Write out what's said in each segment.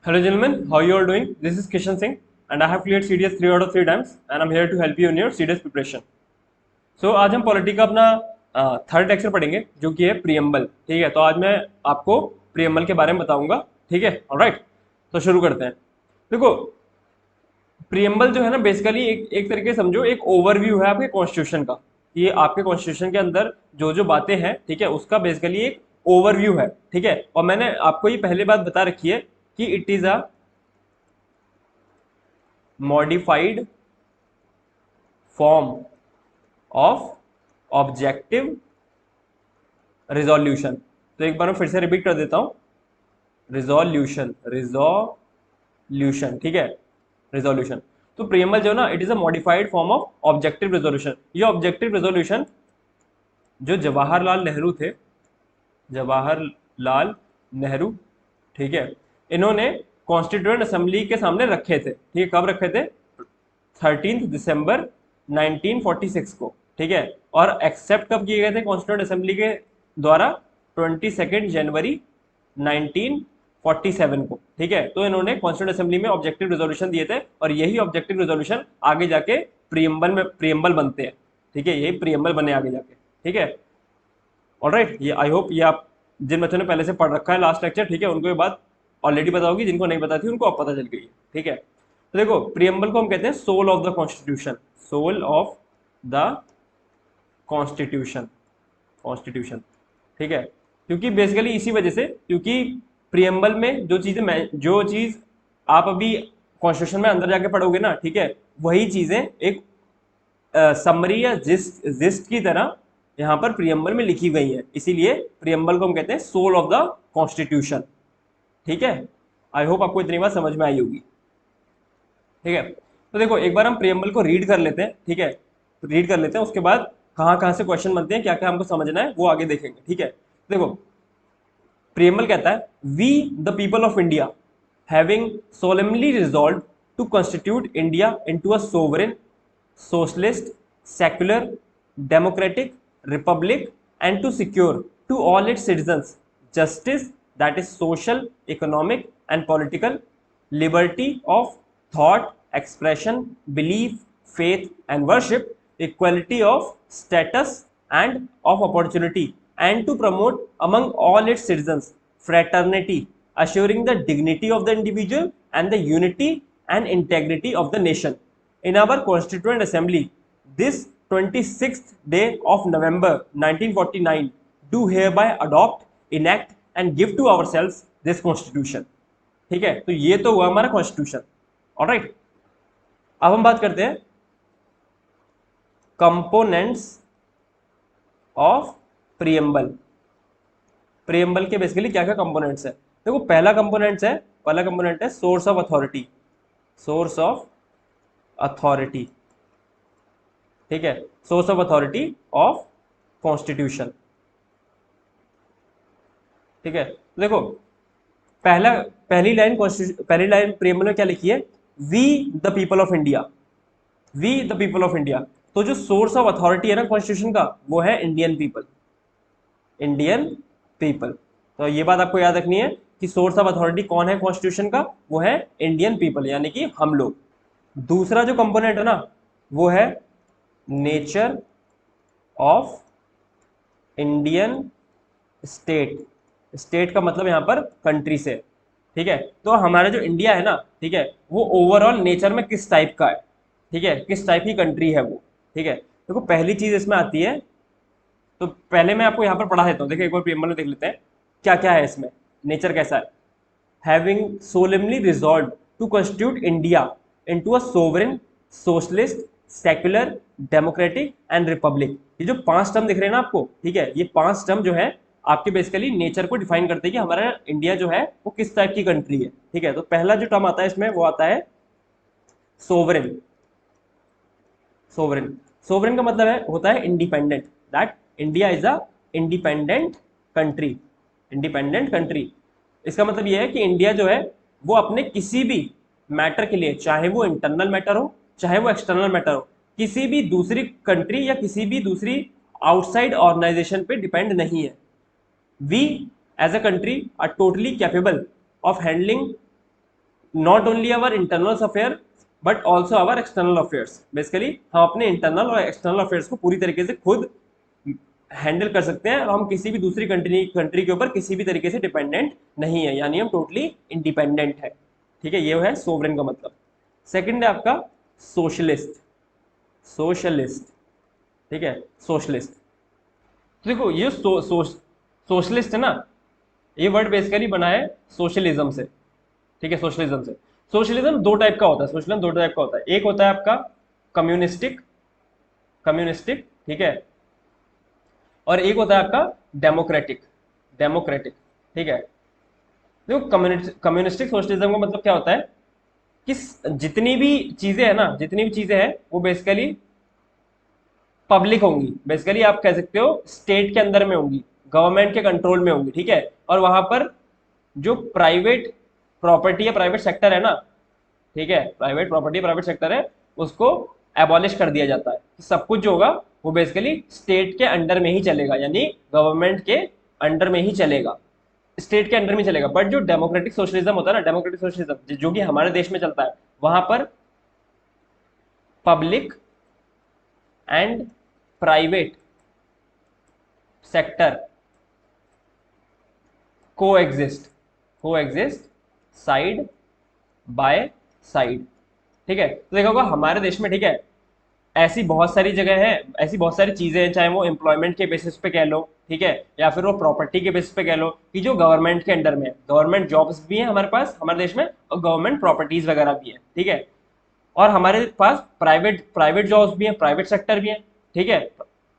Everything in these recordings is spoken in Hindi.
Hello gentlemen, how you all doing? This is Kishan Singh and I have cleared CDS 3 out of 3 times and I'm here to help you in your CDS preparation. So आज हम पॉलिटी का अपना थर्ड लेक्चर पढ़ेंगे जो कि है प्रियम्बल। ठीक है, तो आज मैं आपको प्रियम्बल के बारे में बताऊंगा। ठीक है, ऑलराइट, तो शुरू करते हैं। देखो, प्रियम्बल जो है ना बेसिकली एक तरीके से समझो एक ओवरव्यू है आपके कॉन्स्टिट्यूशन का। ये आपके कॉन्स्टिट्यूशन के अंदर जो जो बातें हैं, ठीक है, उसका बेसिकली एक ओवरव्यू है। ठीक है, और मैंने आपको ये पहले बात बता रखी है कि it is a modified form of objective resolution. तो एक बार मैं फिर से रिपीट कर देता हूं, रिजोल्यूशन रिजोल्यूशन, ठीक है, रिजोल्यूशन। तो प्रियम्बल जो ना it is a modified form of objective resolution. ये ऑब्जेक्टिव रिजोल्यूशन जो जवाहरलाल नेहरू थे, जवाहरलाल नेहरू, ठीक है, इन्होंने कॉन्स्टिट्यूएंट असेंबली के सामने रखे थे। ठीक है, कब रखे थे? 13 दिसंबर 1946 को। ठीक है, और एक्सेप्ट कब किए गए थे कॉन्स्टिट्यूएंट असेंबली के द्वारा? 22 जनवरी 1947 को। ठीक है, तो इन्होंने कॉन्स्टिट्यूएंट असेंबली में ऑब्जेक्टिव रिजोल्यूशन दिए थे और यही ऑब्जेक्टिव रिजोल्यूशन आगे जाके प्रियम्बल बनते हैं। ठीक है, यही प्रियम्बल बने आगे जाके। ठीक है, ऑलराइट, ये आई होप ये आप जिन बच्चों ने पहले से पढ़ रखा है लास्ट लेक्चर, ठीक है, उनको ये बात ऑलरेडी पता होगी। जिनको नहीं पता थी उनको अब पता चल गई है। ठीक है, तो देखो प्रियम्बल को हम कहते हैं soul of the constitution, soul of the constitution, constitution. ठीक है, क्योंकि बेसिकली इसी वजह से, क्योंकि प्रियम्बल में जो चीज आप अभी कॉन्स्टिट्यूशन में अंदर जाके पढ़ोगे ना, ठीक है, वही चीजें एक समरी या जिस्ट की तरह यहां पर प्रियम्बल में लिखी गई है। इसीलिए प्रियम्बल को हम कहते हैं सोल ऑफ द कॉन्स्टिट्यूशन। ठीक है, आई होप आपको इतनी बात समझ में आई होगी। ठीक है, तो देखो एक बार हम प्रियम्बल को रीड कर लेते हैं। ठीक है, रीड कर लेते हैं, उसके बाद कहाँ कहाँ से क्वेश्चन बनते हैं, क्या क्या हमको समझना है वो आगे देखेंगे। ठीक है, देखो प्रियम्बल कहता है we the people of India having solemnly resolve to constitute India into a sovereign socialist, secular, democratic republic and to secure to all its citizens justice, that is social, economic and political, liberty of thought, expression, belief, faith and worship, equality of status and of opportunity, and to promote among all its citizens fraternity, assuring the dignity of the individual and the unity and integrity of the nation. In our Constituent Assembly, this 26th day of November 1949, do hereby adopt, enact and give to ourselves this Constitution. ठीक है, तो ये तो हुआ हमारा कॉन्स्टिट्यूशन। ऑलराइट, अब हम बात करते हैं कंपोनेंट्स ऑफ प्रियम्बल। प्रियम्बल के बेसिकली क्या क्या कंपोनेंट्स है? देखो पहला कंपोनेंट है source of authority, source of authority. ठीक है, source of authority of constitution. ठीक है, देखो पहली लाइन प्रियम्बल में क्या लिखी है? We the people of India, we the people of India. तो जो सोर्स ऑफ अथॉरिटी है ना कॉन्स्टिट्यूशन का, वो है इंडियन पीपल, इंडियन पीपल। तो ये बात आपको याद रखनी है कि सोर्स ऑफ अथॉरिटी कौन है कॉन्स्टिट्यूशन का? वो है इंडियन पीपल, यानी कि हम लोग। दूसरा जो कंपोनेंट है ना वो है nature of Indian state. State का मतलब यहां पर कंट्री से। ठीक है, तो हमारा जो इंडिया है ना, ठीक है, वो ओवरऑल नेचर में किस टाइप का है, ठीक है, किस टाइप की कंट्री है वो। ठीक है, देखो पहली चीज इसमें आती है, तो पहले मैं आपको यहां पर पढ़ा देता हूं। देखिए एक बार प्रियम्बल में देख लेते हैं क्या क्या है इसमें, नेचर कैसा है। Having solemnly resolve to constitute India into a sovereign, socialist, secular, democratic and republic. ये जो 5 टर्म दिख रहे हैं ना आपको, ठीक है, ये 5 टर्म जो है आपके बेसिकली नेचर को डिफाइन करते हैं कि हमारा इंडिया जो है वो किस टाइप की कंट्री है। ठीक है, तो पहला जो टर्म आता है इसमें वो आता है सोवरेन। सोवरेन, सोवरेन का मतलब है होता है independent, that India is a independent country, independent country. इसका मतलब यह है कि इंडिया जो है वो अपने किसी भी मैटर के लिए, चाहे वो इंटरनल मैटर हो चाहे वो एक्सटर्नल मैटर हो, किसी भी दूसरी कंट्री या किसी भी दूसरी आउटसाइड ऑर्गेनाइजेशन पे डिपेंड नहीं है। We as a country are totally capable of handling not only our internal affair but also our external affairs. Basically हम अपने इंटरनल और एक्सटर्नल अफेयर्स को पूरी तरीके से खुद हैंडल कर सकते हैं और हम किसी भी दूसरी कंट्री के ऊपर किसी भी तरीके से डिपेंडेंट नहीं है, यानी हम टोटली इंडिपेंडेंट है। ठीक है, ये है सोवरेन का मतलब। सेकंड है आपका सोशलिस्ट। सोशलिस्ट, ठीक है, सोशलिस्ट। तो देखो ये सोशलिस्ट है ना, ये वर्ड बेसिकली बना है सोशलिज्म से। ठीक है, सोशलिज्म से। सोशलिज्म दो टाइप का होता है, सोशलिज्म दो टाइप का होता है। एक होता है आपका कम्युनिस्टिक, कम्युनिस्टिक, ठीक है, और एक होता है आपका डेमोक्रेटिक, डेमोक्रेटिक। ठीक है, देखो कम्युनिस्टिक सोशलिज्म का मतलब क्या होता है कि जितनी भी चीजें है ना, जितनी भी चीजें हैं वो बेसिकली पब्लिक होंगी। बेसिकली आप कह सकते हो स्टेट के अंदर में होंगी, गवर्नमेंट के कंट्रोल में होंगी। ठीक है, और वहां पर जो प्राइवेट प्रॉपर्टी या प्राइवेट सेक्टर है ना, ठीक है, प्राइवेट प्रॉपर्टी प्राइवेट सेक्टर है, उसको एबॉलिश कर दिया जाता है। सब कुछ जो होगा वो बेसिकली स्टेट के अंडर में ही चलेगा, यानी गवर्नमेंट के अंडर में ही चलेगा, स्टेट के अंडर में चलेगा। बट जो डेमोक्रेटिक सोशलिज्म होता है ना, डेमोक्रेटिक सोशलिज्म जो कि हमारे देश में चलता है, वहां पर public and private sector coexist side by side. ठीक है, तो देखा होगा हमारे देश में, ठीक है, ऐसी बहुत सारी जगह है, ऐसी बहुत सारी चीजें हैं, चाहे वो एम्प्लॉयमेंट के बेसिस पे कह लो, ठीक है, या फिर वो प्रॉपर्टी के बेसिस पे कह लो, कि जो गवर्नमेंट के अंडर में है। गवर्नमेंट जॉब्स भी हैं हमारे पास हमारे देश में, और गवर्नमेंट प्रॉपर्टीज वगैरह भी है। ठीक है, और हमारे पास प्राइवेट प्राइवेट जॉब्स भी हैं, प्राइवेट सेक्टर भी है। ठीक है,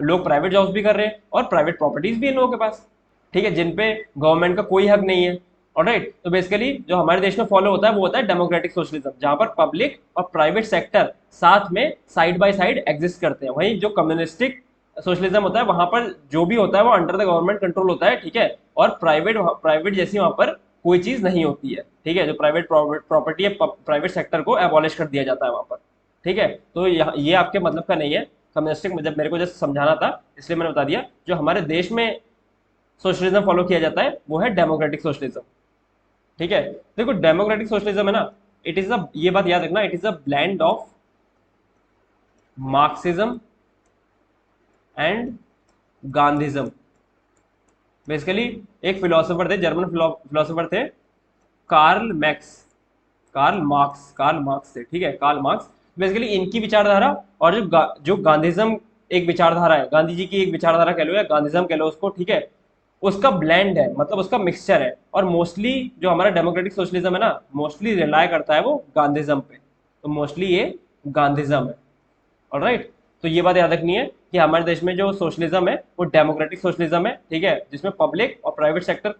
लोग प्राइवेट जॉब्स भी कर रहे हैं और प्राइवेट प्रॉपर्टीज भी है लोगों के पास, ठीक है, जिन पे गवर्नमेंट का कोई हक नहीं है। ऑलराइट, तो बेसिकली जो हमारे देश में फॉलो होता है वो होता है डेमोक्रेटिक सोशलिज्म, जहां पर पब्लिक और प्राइवेट सेक्टर साथ में साइड बाय साइड एग्जिस्ट करते हैं। वहीं जो कम्युनिस्टिक सोशलिज्म होता है वहां पर जो भी होता है वो अंडर द गवर्नमेंट कंट्रोल होता है। ठीक है, और प्राइवेट प्राइवेट जैसी वहां पर कोई चीज नहीं होती है। ठीक है, जो प्राइवेट प्रॉपर्टी है, प्राइवेट सेक्टर को एबॉलिश कर दिया जाता है वहां पर। ठीक है, तो ये आपके मतलब का नहीं है। कम्युनिस्टिक जब मेरे को जस्ट समझाना था इसलिए मैंने बता दिया। जो हमारे देश में सोशलिज्म फॉलो किया जाता है वो है डेमोक्रेटिक सोशलिज्म। ठीक है, देखो डेमोक्रेटिक सोशलिज्म है ना, इट इज अ, ये बात याद रखना, it is a blend of Marxism and Gandhism. Basically एक फिलोसोफर थे, जर्मन फिलोसोफर थे, कार्ल मैक्स, कार्ल मार्क्स थे। ठीक है, कार्ल मार्क्स। बेसिकली इनकी विचारधारा और जो गांधीज्म एक विचारधारा है, गांधी जी की एक विचारधारा कह लो या गांधीज्म कह लो उसको, ठीक है, उसका ब्लेंड है, मतलब उसका मिक्सचर है। और मोस्टली जो हमारा डेमोक्रेटिक सोशलिज्म है ना, मोस्टली रिलाय करता है वो गांधीज्म पे, तो मोस्टली ये गांधीज्म है। ऑलराइट, तो ये बात याद रखनी है कि हमारे देश में जो सोशलिज्म है वो डेमोक्रेटिक सोशलिज्म है। ठीक है, जिसमें पब्लिक और प्राइवेट सेक्टर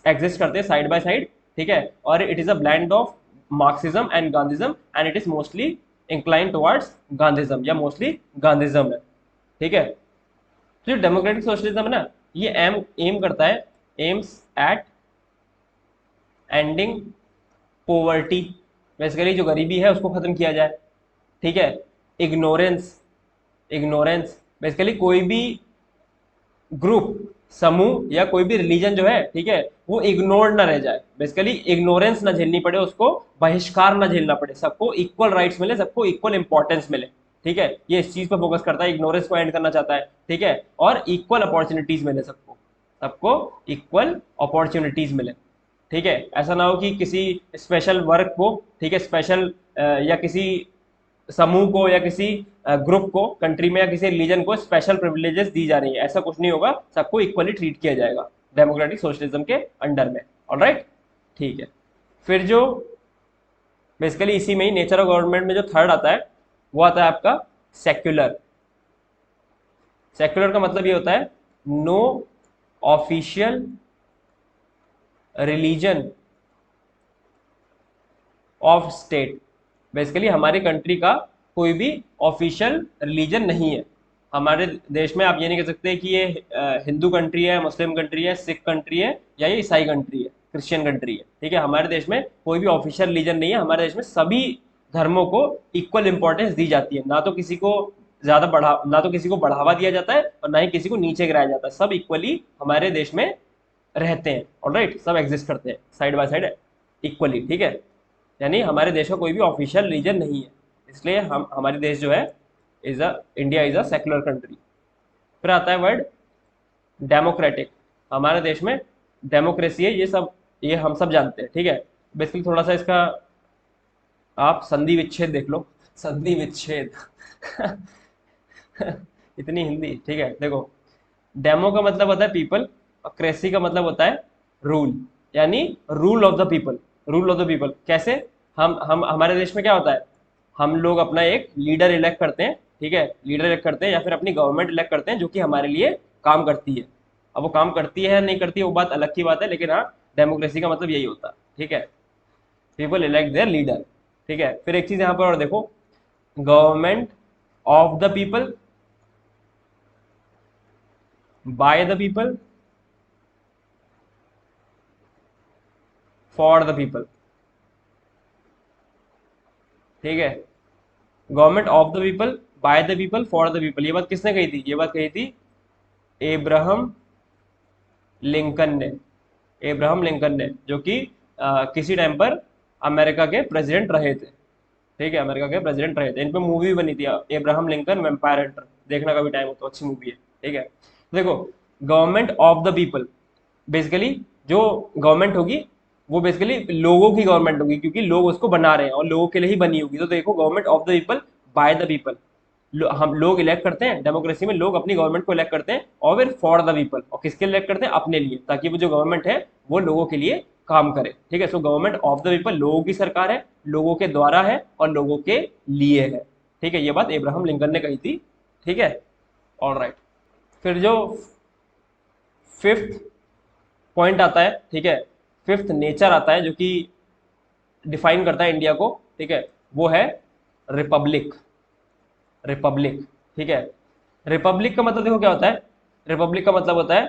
एग्जिस्ट करते हैं साइड बाय साइड। ठीक है, और it is a blend of Marxism and Gandhism and it is mostly incline towards Gandhism या मोस्टली गांधीज्म है। ठीक है, तो जो डेमोक्रेटिक सोशलिज्म है ना, ये एम करता है, aims at ending poverty. Basically जो गरीबी है उसको खत्म किया जाए। ठीक है, इग्नोरेंस, इग्नोरेंस बेसिकली कोई भी ग्रुप, समूह या कोई भी रिलीजन जो है, ठीक है, वो इग्नोर्ड ना रह जाए। बेसिकली इग्नोरेंस ना झेलनी पड़े उसको, बहिष्कार ना झेलना पड़े, सबको इक्वल राइट्स मिले, सबको इक्वल इंपॉर्टेंस मिले। ठीक है, ये इस चीज पर फोकस करता है, इग्नोरेंस को एंड करना चाहता है। ठीक है, और इक्वल अपॉर्चुनिटीज मिले सबको, सबको इक्वल अपॉर्चुनिटीज मिले। ठीक है, ऐसा ना हो कि किसी स्पेशल वर्क को, ठीक है, स्पेशल या किसी समूह को या किसी ग्रुप को, कंट्री में या किसी रिलीजन को स्पेशल प्रिविलेजेस दी जा रही है, ऐसा कुछ नहीं होगा, सबको इक्वली ट्रीट किया जाएगा डेमोक्रेटिक सोशलिज्म के अंडर में। ऑलराइट, ठीक है, फिर जो बेसिकली इसी में ही नेचर ऑफ गवर्नमेंट में जो थर्ड आता है वो आता है आपका सेक्युलर। सेक्युलर का मतलब ये होता है no official religion of state. Basically हमारी कंट्री का कोई भी ऑफिशियल रिलीजन नहीं है। हमारे देश में आप ये नहीं कह सकते कि ये हिंदू कंट्री है, मुस्लिम कंट्री है, सिख कंट्री है, या ये ईसाई कंट्री है, क्रिश्चियन कंट्री है। ठीक है, हमारे देश में कोई भी ऑफिशियल रिलीजन नहीं है। हमारे देश में सभी धर्मों को इक्वल इंपॉर्टेंस दी जाती है, ना तो किसी को ना तो किसी को बढ़ावा दिया जाता है और ना ही किसी को नीचे गिराया जाता है। सब इक्वली हमारे देश में रहते हैं। ऑलराइट, सब एग्जिस्ट करते हैं साइड बाय साइड इक्वली। ठीक है, यानी हमारे देश का कोई भी ऑफिशियल रिलीजन नहीं है, इसलिए हम हमारे देश जो है India is a secular country. फिर आता है वर्ड डेमोक्रेटिक। हमारे देश में डेमोक्रेसी है, ये हम सब जानते हैं, ठीक है। बेसिकली थोड़ा सा इसका आप संधि विच्छेद देख लो, संधि विच्छेद इतनी हिंदी, ठीक है। देखो, डेमो का मतलब होता है पीपल और क्रेसी का मतलब होता है रूल, यानी rule of the people. Rule of the people कैसे? हम हमारे देश में क्या होता है, हम लोग अपना एक लीडर इलेक्ट करते हैं, ठीक है, लीडर इलेक्ट करते हैं या फिर अपनी गवर्नमेंट इलेक्ट करते हैं जो कि हमारे लिए काम करती है। अब वो काम करती है नहीं करती है वो बात अलग की बात है, लेकिन हाँ, डेमोक्रेसी का मतलब यही होता है, ठीक है। पीपल इलेक्ट देयर लीडर, ठीक है। फिर एक चीज यहाँ पर और देखो, government of the people, by the people, for the people, ठीक है। Government of the people, by the people, for the people, ये बात किसने कही थी? ये बात कही थी एब्राहम लिंकन ने। एब्राहम लिंकन ने, जो कि किसी टाइम पर अमेरिका के प्रेसिडेंट रहे थे, ठीक है, अमेरिका के प्रेसिडेंट रहे थे। इन पे मूवी बनी थी एब्राहम लिंकन वेम्पायर हंटर, देखने का भी टाइम हो तो अच्छी मूवी है, ठीक है। देखो, government of the people, basically जो गवर्नमेंट होगी वो बेसिकली लोगों की गवर्नमेंट होगी, क्योंकि लोग उसको बना रहे हैं और लोगों के लिए ही बनी होगी। तो देखो, government of the people, by the people, हम लोग इलेक्ट करते हैं, डेमोक्रेसी में लोग अपनी गवर्नमेंट को इलेक्ट करते हैं, और फिर फॉर द पीपल, और किसके लिए इलेक्ट करते हैं? अपने लिए, ताकि वो जो गवर्नमेंट है वो लोगों के लिए काम करे, ठीक है। So government of the people, लोगों की सरकार है, लोगों के द्वारा है और लोगों के लिए है, ठीक है। ये बात एब्राहम लिंकन ने कही थी, ठीक है। All right. फिर जो फिफ्थ पॉइंट आता है, ठीक है, फिफ्थ नेचर आता है जो कि डिफाइन करता है इंडिया को, ठीक है, वो है रिपब्लिक। रिपब्लिक, ठीक है। रिपब्लिक का मतलब देखो क्या होता है। रिपब्लिक का मतलब होता है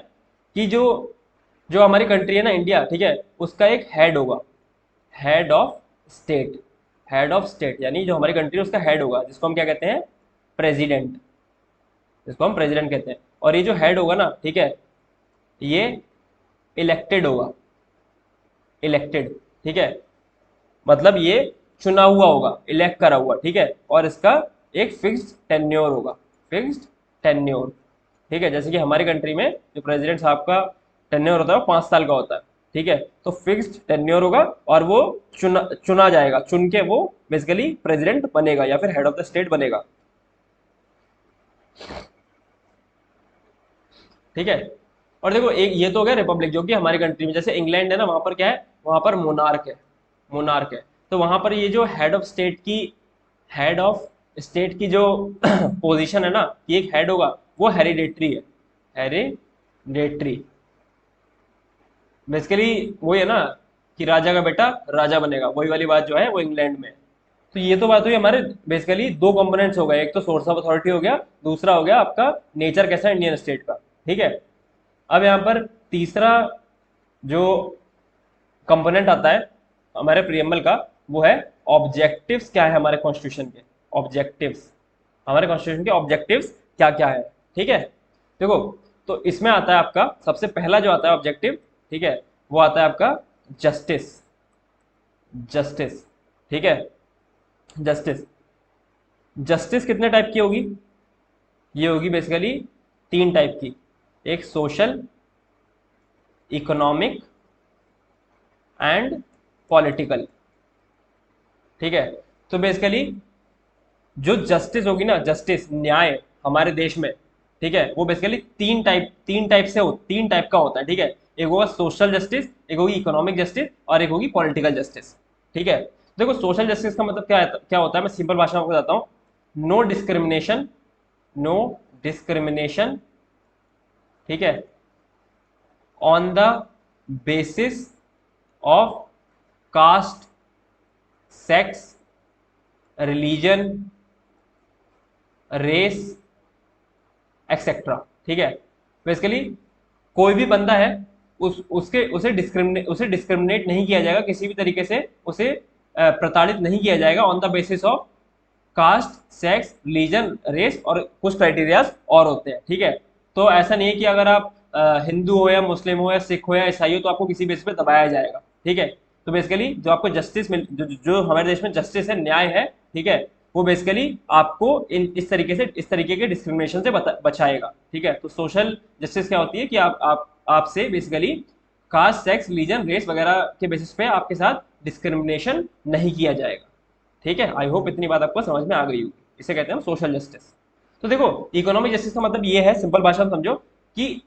कि जो जो हमारी कंट्री है ना, इंडिया, ठीक है, उसका एक हेड होगा, head of state. Head of state यानी जो हमारी कंट्री है उसका हेड होगा, जिसको हम क्या कहते हैं? प्रेसिडेंट, जिसको हम प्रेसिडेंट कहते हैं। और ये जो हेड होगा ना, ठीक है, ये इलेक्टेड होगा, इलेक्टेड, ठीक है, मतलब ये चुना हुआ होगा, इलेक्ट करा हुआ, ठीक है। और इसका एक फिक्स्ड टेन्योर होगा, फिक्स्ड टेन्योर, ठीक है। जैसे कि हमारी कंट्री में जो प्रेसिडेंट साहब का टेन्योर होता है वो 5 साल का होता है, ठीक है। तो फिक्स्ड टेन्योर होगा और वो चुना जाएगा, चुन के वो बेसिकली प्रेसिडेंट बनेगा या फिर हेड ऑफ द स्टेट बनेगा, ठीक है। और देखो, एक ये तो हो गया रिपब्लिक, जो कि हमारी कंट्री में, जैसे इंग्लैंड है ना, वहां पर क्या है? वहां पर मोनार्क है, मोनार्क है। तो वहां पर ये जो हेड ऑफ स्टेट की जो पोजीशन है ना, कि एक हेड होगा, वो हेरिडेटरी है, हेरिडेटरी। बेसिकली वही है ना कि राजा का बेटा राजा बनेगा, वही वाली बात जो है वो इंग्लैंड में है। तो ये तो बात हुई हमारे, बेसिकली दो कंपोनेंट्स हो गए, एक तो सोर्स ऑफ अथॉरिटी हो गया, दूसरा हो गया आपका नेचर कैसा है इंडियन स्टेट का, ठीक है। अब यहाँ पर तीसरा जो कंपोनेंट आता है हमारे प्रियम्बल का, वो है ऑब्जेक्टिव्स। क्या है हमारे कॉन्स्टिट्यूशन के ऑब्जेक्टिव्स? हमारे कॉन्स्टिट्यूशन के ऑब्जेक्टिव्स क्या क्या है, ठीक है। देखो, तो इसमें आता है आपका सबसे पहला जो आता है ऑब्जेक्टिव, ठीक है, वो आता है आपका जस्टिस। जस्टिस, ठीक है, जस्टिस। जस्टिस कितने टाइप की होगी? ये होगी बेसिकली 3 टाइप की, एक सोशल, इकोनॉमिक एंड पॉलिटिकल, ठीक है। तो बेसिकली जो जस्टिस होगी ना, जस्टिस न्याय हमारे देश में, ठीक है, वो बेसिकली 3 टाइप का होता है, ठीक है। एक होगा सोशल जस्टिस, एक होगी इकोनॉमिक जस्टिस और एक होगी पॉलिटिकल जस्टिस, ठीक है। देखो, सोशल जस्टिस का मतलब क्या होता है, मैं सिंपल भाषा में आपको बताता हूँ। नो डिस्क्रिमिनेशन, नो डिस्क्रिमिनेशन, ठीक है, on the basis of caste, sex, religion, race, etcetera, ठीक है। बेसिकली कोई भी बंदा है, उसे डिस्क्रिमिनेट नहीं किया जाएगा किसी भी तरीके से, उसे प्रताड़ित नहीं किया जाएगा on the basis of caste, sex, religion, race, और कुछ क्राइटेरियाज और होते हैं, ठीक है। तो ऐसा नहीं है कि अगर आप हिंदू हो या मुस्लिम हो या सिख हो या ईसाई हो तो आपको किसी बेसिस पे दबाया जाएगा, ठीक है। तो बेसिकली जो आपको जस्टिस मिल जो हमारे देश में जस्टिस है, न्याय है, ठीक है, वो बेसिकली आपको इस तरीके के डिस्क्रिमिनेशन से बचाएगा, ठीक है। तो सोशल जस्टिस क्या होती है कि आपसे basically caste, sex, religion, race वगैरह के बेसिस पे आपके साथ डिस्क्रिमिनेशन नहीं किया जाएगा, ठीक है। आई होप इतनी बात आपको समझ में आ गई होगी। इसे कहते हैं सोशल जस्टिस। तो देखो, इकोनॉमिक जस्टिस का मतलब ये है, सिंपल भाषा में समझो, कि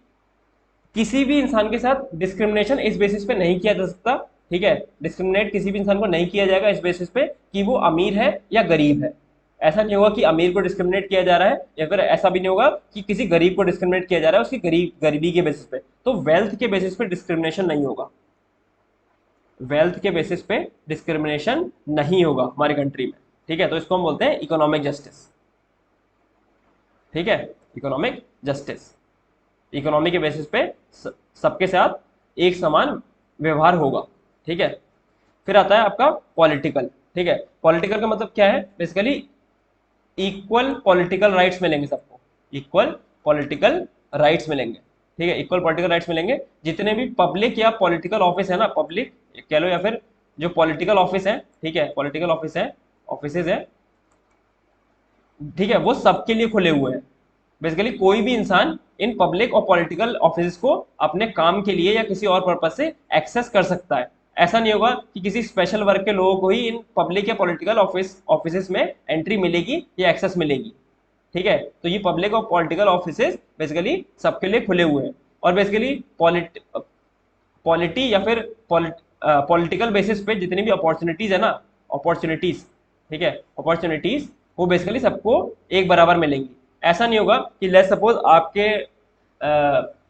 किसी भी इंसान के साथ डिस्क्रिमिनेशन इस बेसिस पे नहीं किया जा सकता, ठीक है। डिस्क्रिमिनेट किसी भी इंसान को नहीं किया जाएगा इस बेसिस पे कि वो अमीर है या गरीब है। ऐसा नहीं होगा कि अमीर को डिस्क्रिमिनेट किया जा रहा है, या फिर ऐसा भी नहीं होगा कि किसी गरीब को डिस्क्रिमिनेट किया जा रहा है उसकी गरीबी के बेसिस पे। तो वेल्थ के बेसिस पे डिस्क्रिमिनेशन नहीं होगा, वेल्थ के बेसिस पे डिस्क्रिमिनेशन नहीं होगा हमारी कंट्री में, ठीक है। तो इसको हम बोलते हैं इकोनॉमिक जस्टिस, ठीक है, इकोनॉमिक जस्टिस। इकोनॉमी के बेसिस पे सबके साथ एक समान व्यवहार होगा, ठीक है। फिर आता है आपका पॉलिटिकल, ठीक है। पॉलिटिकल का मतलब क्या है, बेसिकली इक्वल पॉलिटिकल राइट्स मिलेंगे सबको, इक्वल पॉलिटिकल राइट्स मिलेंगे, ठीक है। इक्वल पॉलिटिकल राइट्स मिलेंगे। जितने भी पब्लिक या पॉलिटिकल ऑफिस है ना, पब्लिक कह लो या फिर जो पॉलिटिकल ऑफिस है, ठीक है, पॉलिटिकल ऑफिस है, ऑफिसेज है, ठीक है, वो सबके लिए खुले हुए हैं। बेसिकली कोई भी इंसान इन पब्लिक और पॉलिटिकल ऑफिस को अपने काम के लिए या किसी और पर्पज से एक्सेस कर सकता है। ऐसा नहीं होगा कि किसी स्पेशल वर्ग के लोगों को ही इन पब्लिक या पॉलिटिकल ऑफिस में एंट्री मिलेगी या एक्सेस मिलेगी, ठीक है। तो ये पब्लिक और पॉलिटिकल ऑफिसेज बेसिकली सबके लिए खुले हुए हैं। और बेसिकली पॉलिटी या फिर पॉलिटिकल बेसिस पे जितनी भी अपॉर्चुनिटीज है ना, अपॉर्चुनिटीज, ठीक है, अपॉर्चुनिटीज वो बेसिकली सबको एक बराबर मिलेंगी। ऐसा नहीं होगा कि लेट्स सपोज आपके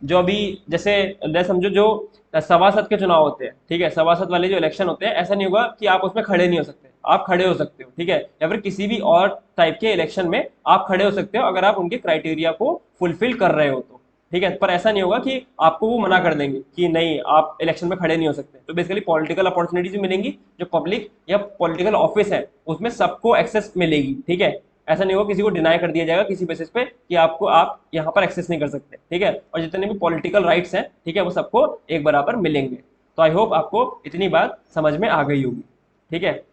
जो अभी जैसे लेट्स समझो जो सभासद के चुनाव होते हैं, ठीक है, सभासद वाले जो इलेक्शन होते हैं, ऐसा नहीं होगा कि आप उसमें खड़े नहीं हो सकते, आप खड़े हो सकते हो, ठीक है। या फिर किसी भी और टाइप के इलेक्शन में आप खड़े हो सकते हो अगर आप उनके क्राइटेरिया को फुलफिल कर रहे हो तो, ठीक है। पर ऐसा नहीं होगा कि आपको वो मना कर देंगे कि नहीं आप इलेक्शन में खड़े नहीं हो सकते। तो बेसिकली पॉलिटिकल अपॉर्चुनिटीज मिलेंगी, जो पब्लिक या पॉलिटिकल ऑफिस है उसमें सबको एक्सेस मिलेगी, ठीक है। ऐसा नहीं होगा किसी को डिनाई कर दिया जाएगा किसी बेसिस पे कि आप यहाँ पर एक्सेस नहीं कर सकते, ठीक है। और जितने भी पॉलिटिकल राइट्स हैं, ठीक है, वो सबको एक बराबर मिलेंगे। तो आई होप आपको इतनी बात समझ में आ गई होगी, ठीक है।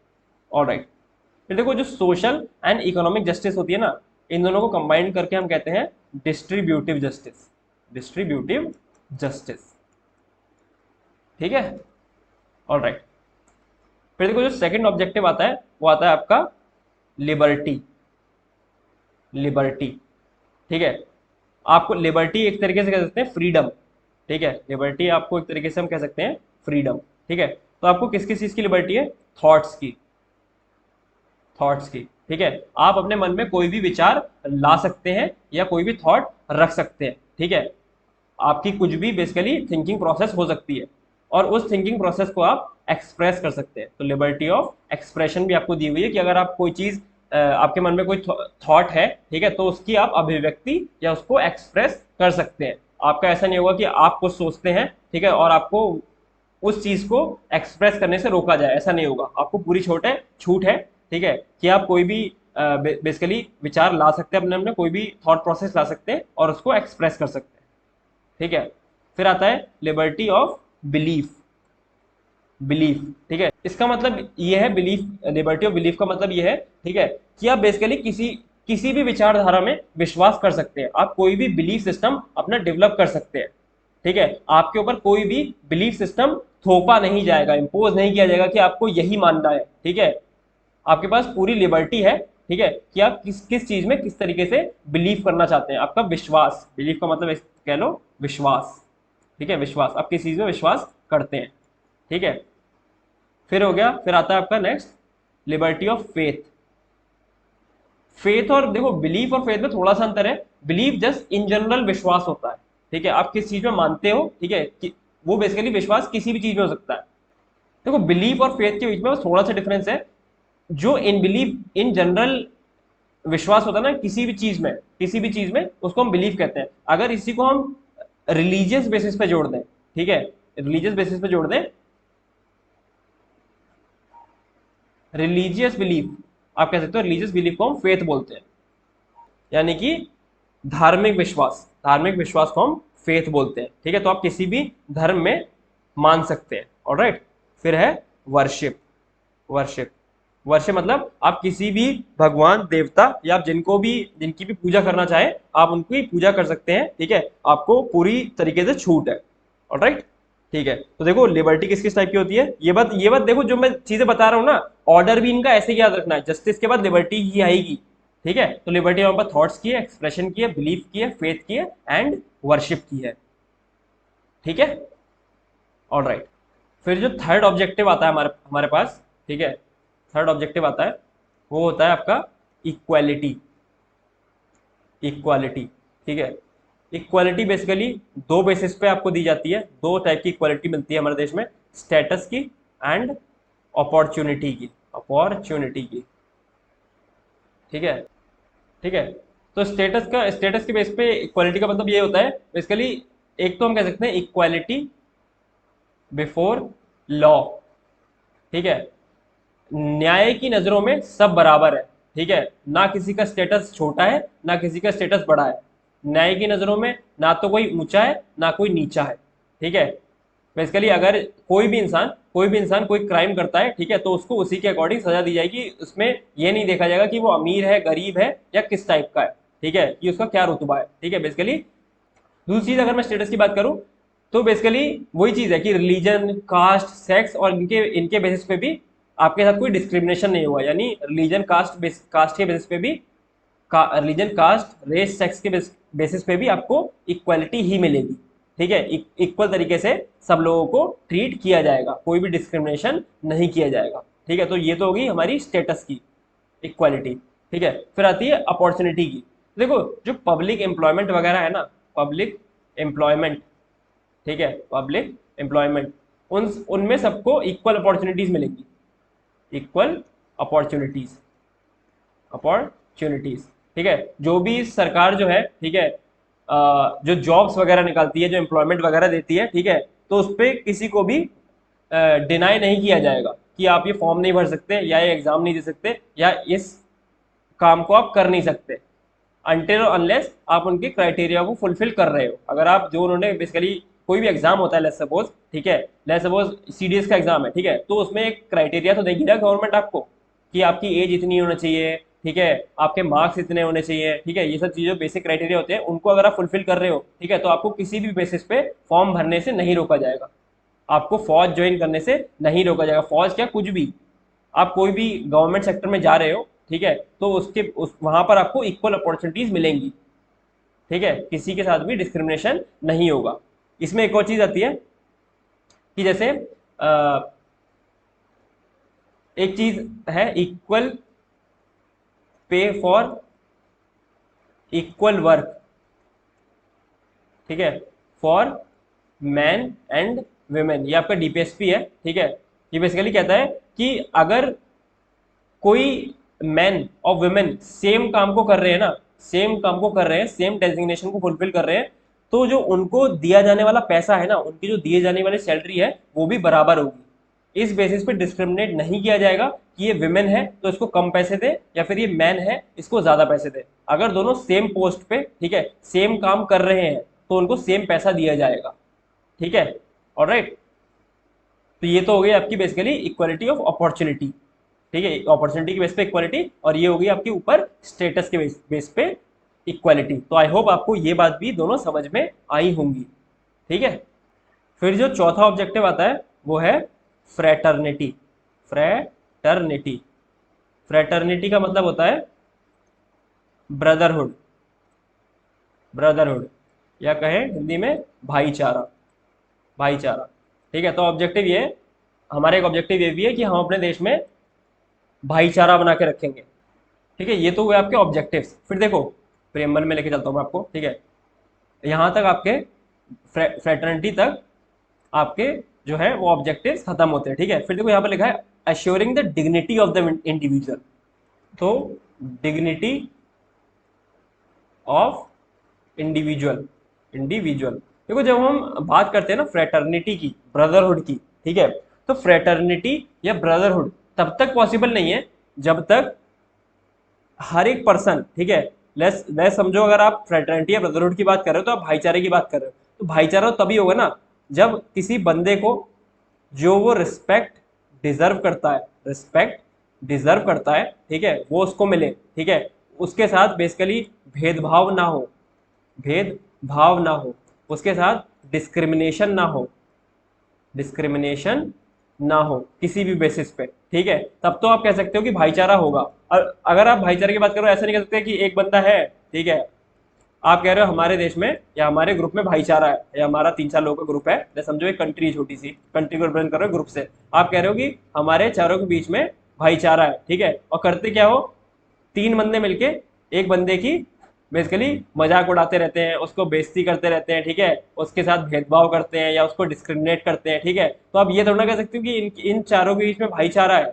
ऑलराइट, फिर देखो जो सोशल एंड इकोनॉमिक जस्टिस होती है ना, इन दोनों को कंबाइन करके हम कहते हैं डिस्ट्रीब्यूटिव जस्टिस, डिस्ट्रीब्यूटिव जस्टिस, ठीक है। ऑलराइट, फिर देखो जो सेकंड ऑब्जेक्टिव आता है वो आता है आपका लिबर्टी, लिबर्टी, ठीक है। आपको लिबर्टी एक तरीके से कह सकते हैं फ्रीडम, ठीक है। लिबर्टी आपको एक तरीके से हम कह सकते हैं फ्रीडम, ठीक है। तो आपको किस किस चीज की लिबर्टी है, थॉट्स की, थॉट्स की, ठीक है। आप अपने मन में कोई भी विचार ला सकते हैं या कोई भी थॉट रख सकते हैं, ठीक है। आपकी कुछ भी बेसिकली थिंकिंग प्रोसेस हो सकती है और उस थिंकिंग प्रोसेस को आप एक्सप्रेस कर सकते हैं। तो लिबर्टी ऑफ एक्सप्रेशन भी आपको दी हुई है कि अगर आप कोई चीज आपके मन में कोई थॉट है, ठीक है, तो उसकी आप अभिव्यक्ति या उसको एक्सप्रेस कर सकते हैं। आपका ऐसा नहीं होगा कि आप कुछ सोचते हैं, ठीक है, और आपको उस चीज को एक्सप्रेस करने से रोका जाए, ऐसा नहीं होगा। आपको पूरी छूट है, ठीक है, कि आप कोई भी बेसिकली विचार ला सकते हैं, अपने कोई भी थॉट प्रोसेस ला सकते हैं और उसको एक्सप्रेस कर सकते हैं, ठीक है। फिर आता है लिबर्टी ऑफ बिलीफ, बिलीफ, ठीक है। इसका मतलब ये है बिलीफ, लिबर्टी ऑफ बिलीफ का मतलब ये है, ठीक है, कि आप बेसिकली किसी भी विचारधारा में विश्वास कर सकते हैं। आप कोई भी बिलीफ सिस्टम अपना डेवलप कर सकते हैं, ठीक है। आपके ऊपर कोई भी बिलीफ सिस्टम थोपा नहीं जाएगा, इंपोज नहीं किया जाएगा कि आपको यही मानना है, ठीक है। आपके पास पूरी लिबर्टी है, ठीक है, कि आप किस किस चीज में किस तरीके से बिलीव करना चाहते हैं। आपका विश्वास, बिलीफ का मतलब कह लो विश्वास, ठीक है, विश्वास, आप किस चीज में विश्वास करते हैं, ठीक है। फिर हो गया, फिर आता है आपका next liberty of faith. Faith और देखो बिलीफ और फेथ में थोड़ा सा अंतर है। बिलीफ जस्ट इन जनरल विश्वास होता है, ठीक है, आप किस चीज में मानते हो, ठीक है, कि वो बेसिकली विश्वास किसी भी चीज में हो सकता है। देखो बिलीफ और फेथ के बीच में थोड़ा सा डिफरेंस है। जो इन बिलीफ इन जनरल विश्वास होता है ना किसी भी चीज में, किसी भी चीज में, उसको हम बिलीव कहते हैं। अगर इसी को हम रिलीजियस बेसिस पे जोड़ दें, ठीक है, रिलीजियस बेसिस पे जोड़ दें, रिलीजियस बिलीफ आप कह सकते हो, रिलीजियस बिलीफ को हम फेथ बोलते हैं, यानी कि धार्मिक विश्वास, धार्मिक विश्वास को हम फेथ बोलते हैं, ठीक है। तो आप किसी भी धर्म में मान सकते हैं, ऑलराइट। फिर है वर्शिप। वर्शिप वर्शिप मतलब आप किसी भी भगवान देवता या आप जिनकी भी पूजा करना चाहे आप उनकी पूजा कर सकते हैं, ठीक है, आपको पूरी तरीके से छूट है। ऑलराइट, ठीक है। तो देखो लिबर्टी किस किस टाइप की होती है, ये बात देखो, जो मैं चीजें बता रहा हूँ ना, ऑर्डर भी इनका ऐसे ही याद रखना है, जस्टिस के बाद लिबर्टी ही आएगी, ठीक है। तो लिबर्टी हमारे पास थॉट्स की है, एक्सप्रेशन की है, बिलीफ की है, फेथ की है एंड वर्शिप की है, ठीक है। ऑलराइट, फिर जो थर्ड ऑब्जेक्टिव आता है हमारे हमारे पास, ठीक है, थर्ड ऑब्जेक्टिव आता है वो होता है आपका इक्वालिटी। इक्वालिटी, ठीक है। इक्वालिटी बेसिकली दो बेसिस पे आपको दी जाती है, दो टाइप की इक्वालिटी मिलती है हमारे देश में, स्टेटस की एंड अपॉर्चुनिटी की। अपॉर्चुनिटी की, ठीक है, ठीक है। तो स्टेटस के बेस पे इक्वालिटी का मतलब ये होता है बेसिकली, एक तो हम कह सकते हैं इक्वालिटी बिफोर लॉ, ठीक है, न्याय की नजरों में सब बराबर है, ठीक है, ना किसी का स्टेटस छोटा है ना किसी का स्टेटस बड़ा है। न्याय की नजरों में ना तो कोई ऊंचा है ना कोई नीचा है, ठीक है। बेसिकली अगर कोई भी इंसान कोई क्राइम करता है, ठीक है, तो उसको उसी के अकॉर्डिंग सजा दी जाएगी, उसमें ये नहीं देखा जाएगा कि वो अमीर है गरीब है या किस टाइप का है, ठीक है, कि उसका क्या रुतबा है, ठीक है। बेसिकली दूसरी चीज अगर मैं स्टेटस की बात करूं तो बेसिकली वही चीज है कि रिलीजन, कास्ट, सेक्स और इनके इनके बेसिस पे भी आपके साथ कोई डिस्क्रिमिनेशन नहीं हुआ, यानी रिलीजन, कास्ट के बेसिस पे भी, रिलीजन, कास्ट, रेस, सेक्स के बेसिस पे भी आपको इक्वालिटी ही मिलेगी, ठीक है। इक्वल तरीके से सब लोगों को ट्रीट किया जाएगा, कोई भी डिस्क्रिमिनेशन नहीं किया जाएगा, ठीक है। तो ये तो होगी हमारी स्टेटस की इक्वालिटी, ठीक है। फिर आती है अपॉर्चुनिटी की। देखो जो पब्लिक एम्प्लॉयमेंट वगैरह है ना, पब्लिक एम्प्लॉयमेंट, ठीक है, पब्लिक एम्प्लॉयमेंट, उन उनमें सबको इक्वल अपॉर्चुनिटीज मिलेंगी, इक्वल अपॉर्चुनिटीज, अपॉर्चुनिटीज, ठीक है। जो भी सरकार जो है, ठीक है, जो जॉब्स वगैरह निकालती है, जो एम्प्लॉयमेंट वगैरह देती है, ठीक है, तो उस पर किसी को भी डिनाई नहीं किया जाएगा कि आप ये फॉर्म नहीं भर सकते या ये एग्जाम नहीं दे सकते या इस काम को आप कर नहीं सकते, अनटिल और अनलेस आप उनके क्राइटेरिया को फुलफिल कर रहे हो। अगर आप जो उन्होंने बेसिकली कोई भी एग्जाम होता है, लेट्स सपोज, ठीक है, लेट्स सपोज सीडीएस का एग्जाम है, ठीक है, तो उसमें एक क्राइटेरिया तो देगी ना गवर्नमेंट आपको कि आपकी एज इतनी होना चाहिए, ठीक है, आपके मार्क्स इतने होने चाहिए, ठीक है, ये सब चीज़ें बेसिक क्राइटेरिया होते हैं, उनको अगर आप फुलफिल कर रहे हो, ठीक है, तो आपको किसी भी बेसिस पे फॉर्म भरने से नहीं रोका जाएगा, आपको फौज ज्वाइन करने से नहीं रोका जाएगा। फौज क्या, कुछ भी, आप कोई भी गवर्नमेंट सेक्टर में जा रहे हो, ठीक है, तो वहां पर आपको इक्वल अपॉर्चुनिटीज मिलेंगी, ठीक है, किसी के साथ भी डिस्क्रिमिनेशन नहीं होगा। इसमें एक और चीज आती है कि जैसे एक चीज है equal pay for equal work, ठीक है, फॉर मैन एंड वुमेन, ये आपका डीपीएसपी है, ठीक है। ये बेसिकली कहता है कि अगर कोई मैन और वुमेन सेम काम को कर रहे हैं ना, सेम काम को कर रहे हैं, सेम डेजिग्नेशन को फुलफिल कर रहे हैं, तो जो उनको दिया जाने वाला पैसा है ना, उनकी जो दिए जाने वाली सैलरी है वो भी बराबर होगी। इस बेसिस पे डिस्क्रिमिनेट नहीं किया जाएगा कि ये विमेन है तो इसको कम पैसे दे या फिर ये मैन है इसको ज्यादा पैसे दे। अगर दोनों सेम पोस्ट पे, ठीक है, सेम काम कर रहे हैं तो उनको सेम पैसा दिया जाएगा, ठीक है। ऑलराइट, तो ये तो हो गई आपकी बेसिकली इक्वालिटी ऑफ अपॉर्चुनिटी, ठीक है, अपॉर्चुनिटी के बेस पे इक्वालिटी, और ये होगी आपके ऊपर स्टेटस के बेस पे इक्वालिटी। तो आई होप आपको ये बात भी दोनों समझ में आई होंगी, ठीक है। फिर जो चौथा ऑब्जेक्टिव आता है वो है फ्रेटर्निटी। फ्रेटर्निटी, फ्रेटर्निटी का मतलब होता है ब्रदरहुड, ब्रदरहुड, या कहें हिंदी में भाईचारा, भाईचारा, ठीक है। तो ऑब्जेक्टिव ये, हमारा एक ऑब्जेक्टिव ये भी है कि हम अपने देश में भाईचारा बना के रखेंगे, ठीक है। ये तो हुए आपके ऑब्जेक्टिव्स। फिर देखो प्रेमबल में लेके चलता हूँ मैं आपको, ठीक है, यहाँ तक आपके फ्रेटर्निटी तक आपके जो है वो ऑब्जेक्टिव्स खत्म होते हैं, ठीक है। फिर देखो यहाँ पर लिखा है assuring the dignity of the individual. तो डिग्निटी ऑफ इंडिविजुअल, इंडिविजुअल, देखो जब हम बात करते हैं ना फ्रेटर्निटी की, ब्रदरहुड की, ठीक है, तो फ्रेटर्निटी या ब्रदरहुड तब तक पॉसिबल नहीं है जब तक हर एक पर्सन, ठीक है, लेस समझो, अगर आप फ्रेटर्निटी या ब्रदरहुड की बात कर रहे हो तो आप भाईचारे की बात कर रहे हो, तो भाईचारा तभी होगा ना जब किसी बंदे को जो वो रिस्पेक्ट डिजर्व करता है, रिस्पेक्ट डिजर्व करता है, ठीक है, वो उसको मिले, ठीक है, उसके साथ बेसिकली भेदभाव ना हो, भेदभाव ना हो, उसके साथ डिस्क्रिमिनेशन ना हो, डिस्क्रिमिनेशन ना हो किसी भी बेसिस पे, ठीक है, तब तो आप कह सकते हो कि भाईचारा होगा। और अगर आप भाईचारे की बात करो, ऐसा नहीं कह सकते कि एक बंदा है, ठीक है, आप कह रहे हो हमारे देश में या हमारे ग्रुप में भाईचारा है, या हमारा 3-4 लोगों का ग्रुप है, जैसे समझो एक कंट्री है, छोटी सी कंट्री को रिप्रेजेंट कर रहे हो ग्रुप से, आप कह रहे हो कि हमारे चारों के बीच में भाईचारा है, ठीक है, और करते क्या हो, 3 बंदे मिलके एक बंदे की बेसिकली मजाक उड़ाते रहते हैं, उसको बेइज्जती करते रहते हैं, ठीक है, उसके साथ भेदभाव करते हैं या उसको डिस्क्रिमिनेट करते हैं, ठीक है, तो आप ये थोड़ा कह सकते हो कि इन चारों के बीच में भाईचारा है,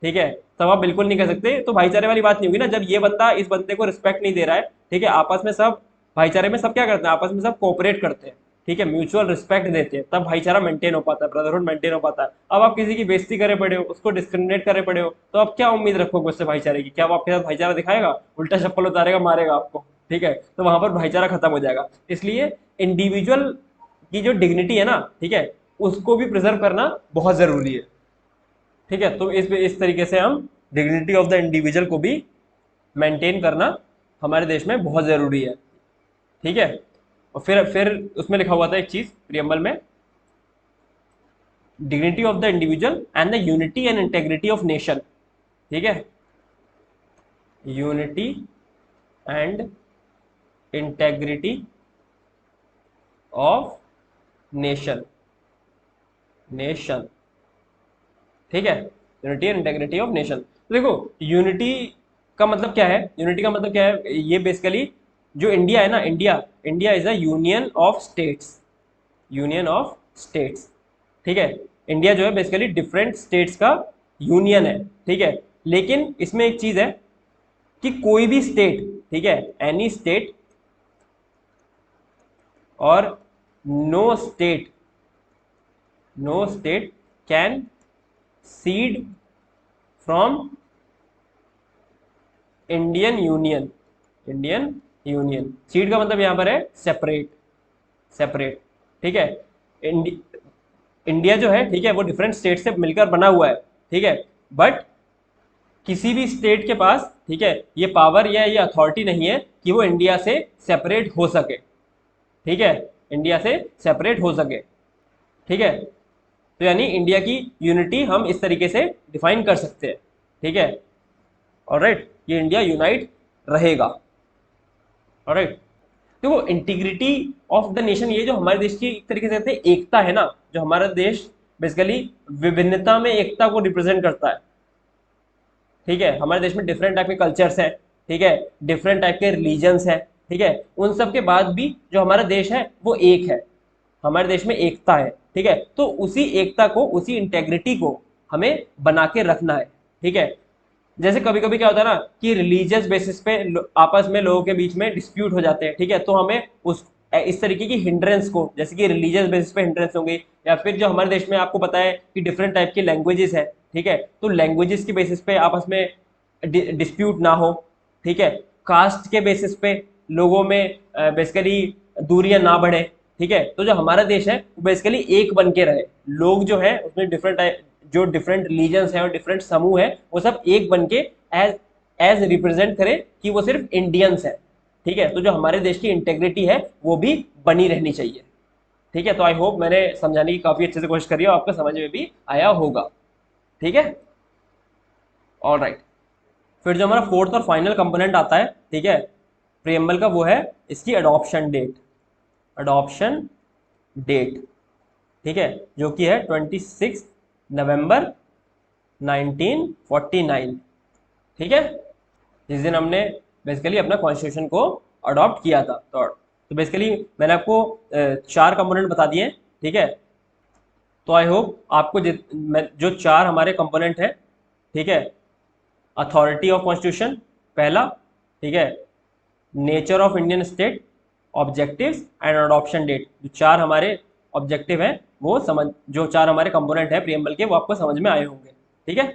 ठीक है, तब आप बिल्कुल नहीं कह सकते, तो भाईचारे वाली बात नहीं होगी ना, जब ये बंदा इस बंदे को रिस्पेक्ट नहीं दे रहा है, ठीक है, आपस में सब भाईचारे में सब क्या करते हैं, आपस में सब कोऑपरेट करते हैं, ठीक है, म्यूचुअल रिस्पेक्ट देते हैं, तब भाईचारा मेंटेन हो पाता है, ब्रदरहुड मेंटेन हो पाता है। अब आप किसी की बेइज्जती करे पड़े हो, उसको डिस्क्रिमिनेट करे पड़े हो, तो आप क्या उम्मीद रखोगे उससे भाईचारे की, क्या वो आपके साथ भाईचारा दिखाएगा, उल्टा चप्पल उतारेगा, मारेगा आपको, ठीक है, तो वहां पर भाईचारा खत्म हो जाएगा। इसलिए इंडिविजुअल की जो डिग्निटी है ना, ठीक है, उसको भी प्रिजर्व करना बहुत जरूरी है, ठीक है, तो इस तरीके से हम डिग्निटी ऑफ द इंडिविजुअल को भी मेंटेन करना हमारे देश में बहुत ज़रूरी है, ठीक है। और फिर उसमें लिखा हुआ था एक चीज़ प्रियम्बल में, dignity of the individual and the unity and integrity of nation, ठीक है, unity and integrity of nation, nation, ठीक है, unity and integrity of nation. तो देखो यूनिटी का मतलब क्या है, यूनिटी का मतलब क्या है, ये बेसिकली जो इंडिया है ना, India is a union of states, union of states, ठीक है, इंडिया जो है बेसिकली डिफरेंट स्टेट्स का यूनियन है, ठीक है, लेकिन इसमें एक चीज है कि कोई भी स्टेट, ठीक है, एनी स्टेट और no state, no state can secede from Indian union, Indian union, secede का मतलब यहां पर है सेपरेट, सेपरेट, ठीक है, इंडिया जो है, ठीक है, वो डिफरेंट स्टेट से मिलकर बना हुआ है, ठीक है, बट किसी भी स्टेट के पास, ठीक है, ये पावर या ये अथॉरिटी नहीं है कि वो इंडिया से सेपरेट हो सके, ठीक है, इंडिया से सेपरेट हो सके, ठीक है, तो यानी इंडिया की यूनिटी हम इस तरीके से डिफाइन कर सकते हैं, ठीक है, ऑलराइट, ये इंडिया यूनाइट रहेगा, ऑलराइट। देखो इंटीग्रिटी ऑफ द नेशन, ये जो हमारे देश की एक तरीके से कहते हैं एकता है ना, जो हमारा देश बेसिकली विभिन्नता में एकता को रिप्रेजेंट करता है, ठीक है, हमारे देश में डिफरेंट टाइप के कल्चर्स हैं, ठीक है, डिफरेंट टाइप के रिलीजन्स हैं, ठीक है, उन सब के बाद भी जो हमारा देश है वो एक है, हमारे देश में एकता है, ठीक है, तो उसी एकता को, उसी इंटेग्रिटी को हमें बना के रखना है, ठीक है। जैसे कभी कभी क्या होता है ना कि रिलीजियस बेसिस पे आपस में लोगों के बीच में डिस्प्यूट हो जाते हैं, ठीक है, तो हमें उस इस तरीके की हिंड्रेंस को, जैसे कि रिलीजियस बेसिस पे हिंड्रेंस हो गई, या फिर जो हमारे देश में आपको पता है कि डिफरेंट टाइप की लैंग्वेजेस है, ठीक है, तो लैंग्वेजेस की बेसिस पे आपस में डिस्प्यूट ना हो, ठीक है, कास्ट के बेसिस पे लोगों में बेसिकली दूरियां ना बढ़े, ठीक है, तो जो हमारा देश है वो बेसिकली एक बन के रहे, लोग जो है उसमें डिफरेंट, जो डिफरेंट रिलीजन्स हैं और डिफरेंट समूह है वो सब एक बन के एज एज रिप्रेजेंट करे कि वो सिर्फ इंडियंस है, ठीक है, तो जो हमारे देश की इंटेग्रिटी है वो भी बनी रहनी चाहिए, ठीक है, तो आई होप मैंने समझाने की काफी अच्छे से कोशिश करी और आपको समझ में भी आया होगा, ठीक है, ऑल राइट। फिर जो हमारा फोर्थ और फाइनल कंपोनेंट आता है, ठीक है, प्रियम्बल का, वो है इसकी अडॉप्शन डेट, अडॉप्शन डेट, ठीक है, जो कि है 26 नवंबर 1949, ठीक है, जिस दिन हमने बेसिकली अपना कॉन्स्टिट्यूशन को अडॉप्ट किया था, तो बेसिकली मैंने आपको 4 कंपोनेंट बता दिए, ठीक है, तो आई होप आपको जो 4 हमारे कंपोनेंट हैं, ठीक है, अथॉरिटी ऑफ कॉन्स्टिट्यूशन पहला, ठीक है, nature of Indian state, objectives and adoption date, जो 4 हमारे ऑब्जेक्टिव हैं वो समझ, जो 4 हमारे कंपोनेंट है प्रियम्बल के, वो आपको समझ में आए होंगे, ठीक है।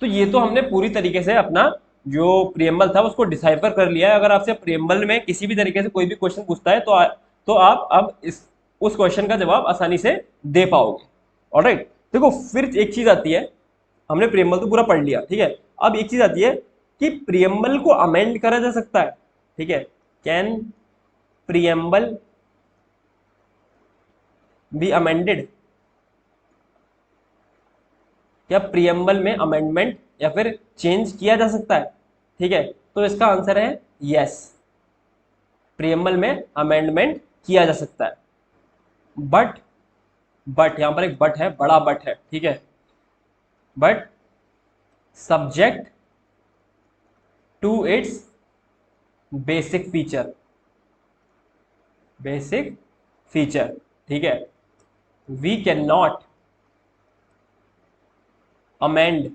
तो ये तो हमने पूरी तरीके से अपना जो प्रियम्बल था उसको डिसाइफर कर लिया है। अगर आपसे प्रियम्बल में किसी भी तरीके से कोई भी क्वेश्चन पूछता है तो आप अब उस क्वेश्चन का जवाब आसानी से दे पाओगे, ऑलराइट। देखो फिर एक चीज आती है हमने प्रियम्बल तो पूरा पढ़ लिया, ठीक है। अब एक चीज आती है कि प्रियम्बल को अमेंड करा जा सकता है, ठीक है। Can preamble be amended? क्या प्रियम्बल में अमेंडमेंट या फिर चेंज किया जा सकता है, ठीक है। तो इसका आंसर है यस, प्रियम्बल में अमेंडमेंट किया जा सकता है। बट यहां पर एक बट है, बड़ा बट है, ठीक है। But subject to its basic feature, basic feature, ठीक है। We can not amend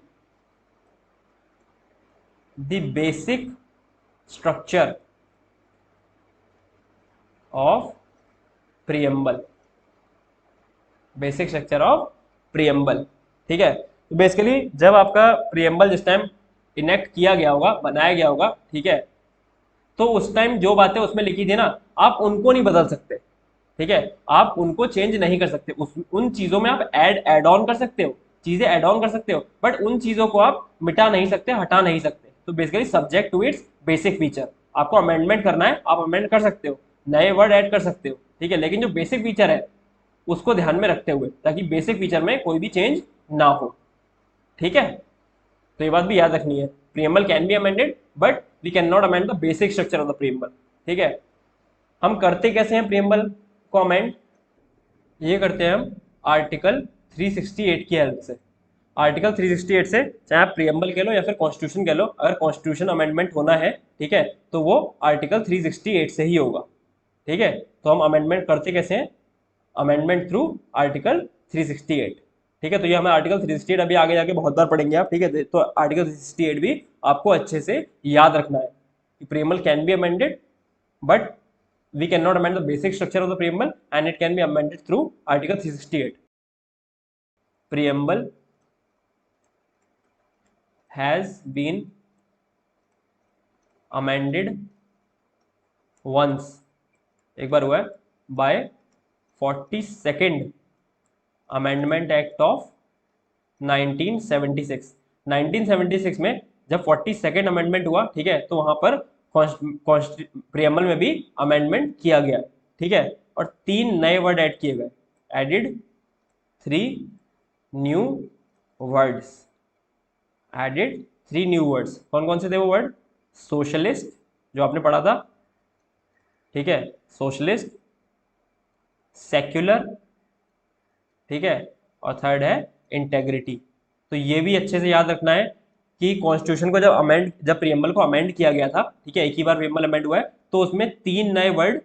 the basic structure of preamble, basic structure of preamble, ठीक है। तो बेसिकली जब आपका प्रियम्बल जिस टाइम इनेक्ट किया गया होगा, बनाया गया होगा, ठीक है, तो उस टाइम जो बातें उसमें लिखी थी ना, आप उनको नहीं बदल सकते, ठीक है। आप उनको चेंज नहीं कर सकते, उन चीजों में आप ऐड ऑन कर सकते हो, चीजें ऐड ऑन कर सकते हो, बट उन चीजों को आप मिटा नहीं सकते, हटा नहीं सकते। तो basically subject to its basic feature, आपको अमेंडमेंट करना है, आप अमेंड कर सकते हो, नए वर्ड ऐड कर सकते हो, ठीक है। लेकिन जो बेसिक फीचर है उसको ध्यान में रखते हुए, ताकि बेसिक फीचर में कोई भी चेंज ना हो, ठीक है। तो ये बात भी याद रखनी है, preamble can be amended but we can not amend the basic structure of the preamble, ठीक है। हम करते कैसे हैं प्रियम्बल को अमेंड? ये करते हैं हम आर्टिकल 368 की हेल्प से। आर्टिकल 368 से, चाहे आप प्रियम्बल कह लो या फिर कॉन्स्टिट्यूशन कह लो, अगर कॉन्स्टिट्यूशन अमेंडमेंट होना है, ठीक है, तो वो आर्टिकल 368 से ही होगा, ठीक है। तो हम अमेंडमेंट करते कैसे हैं? अमेंडमेंट थ्रू आर्टिकल 368, ठीक है। तो ये हमें आर्टिकल 368 अभी आगे जाके बहुत बार पढ़ेंगे आप, ठीक है। तो आर्टिकल 368 भी आपको अच्छे से याद रखना है कि preamble can be amended but we cannot amend the basic structure of the preamble and it can be amended through article 368. preamble has been amended once, एक बार हुआ है, by 42nd amendment act of 1976। 1976 में जब 42nd अमेंडमेंट हुआ, ठीक है, तो वहां पर प्रियम्बल में भी अमेंडमेंट किया गया, ठीक है। और 3 नए वर्ड ऐड किए गए, added 3 new words, added 3 new words. कौन कौन से थे वो वर्ड? सोशलिस्ट, जो आपने पढ़ा था, ठीक है, सोशलिस्ट, सेक्युलर, ठीक है, और थर्ड है इंटेग्रिटी। तो ये भी अच्छे से याद रखना है कि कॉन्स्टिट्यूशन को जब प्रियम्बल को अमेंड किया गया था, ठीक है, एक ही बार प्रियम्बल अमेंड हुआ है, तो उसमें 3 नए वर्ड